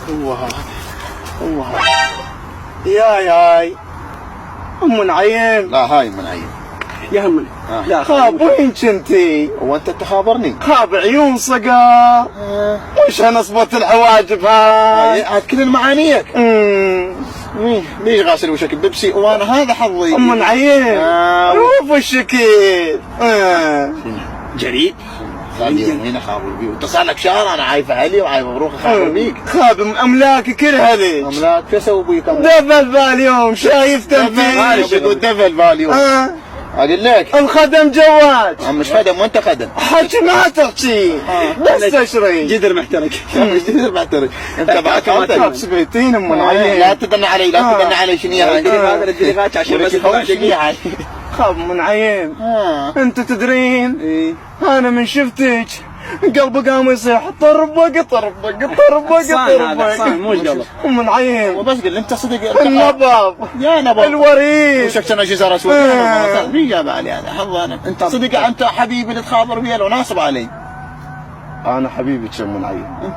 هو هذا هو هذا. ياي ام نعيم. لا هاي ام نعيم. يا هم لا خاب وين كنتي؟ وانت تخابرني؟ خاب عيون صقر. وش هنصبت الحواجب هاي؟ هاي كل معانيك. ليش غاسل وشك بيبسي وانا هذا حظي؟ ام نعيم شوف الشكل. جريء. هنا خابر بيه واتصل لك شهر انا عايفه علي وعايفه مبروك خابر بيك. خاب املاك كلها ليش؟ املاك شو اسوي بيك؟ دفل باليوم شايف تنفيذ. بيقول دفل باليوم. اقول لك الخدم جواد. مش خدم وانت خدم. حكي ما تحكي بس تشري. جدر محترق. جدر محترق. انت بعد خاب سبيتين ام نعيم. لا تدن علي لا تدن علي شنو هاي؟ هذا الدليغات عشان بس هاي. خاب ام نعيم. انت تدرين انا من شفتك قلبي قام يصيح طربق طربق طربق طربق. مو قلب ام نعيم. وبس قل انت صدق النبض يا نبض الوريد. وشك انا جزر اسود. مين جاب علي هذا حظ انا. انت صدق انت حبيبي اللي تخابر وياه لو ناصب علي. انا حبيبك يا ام نعيم.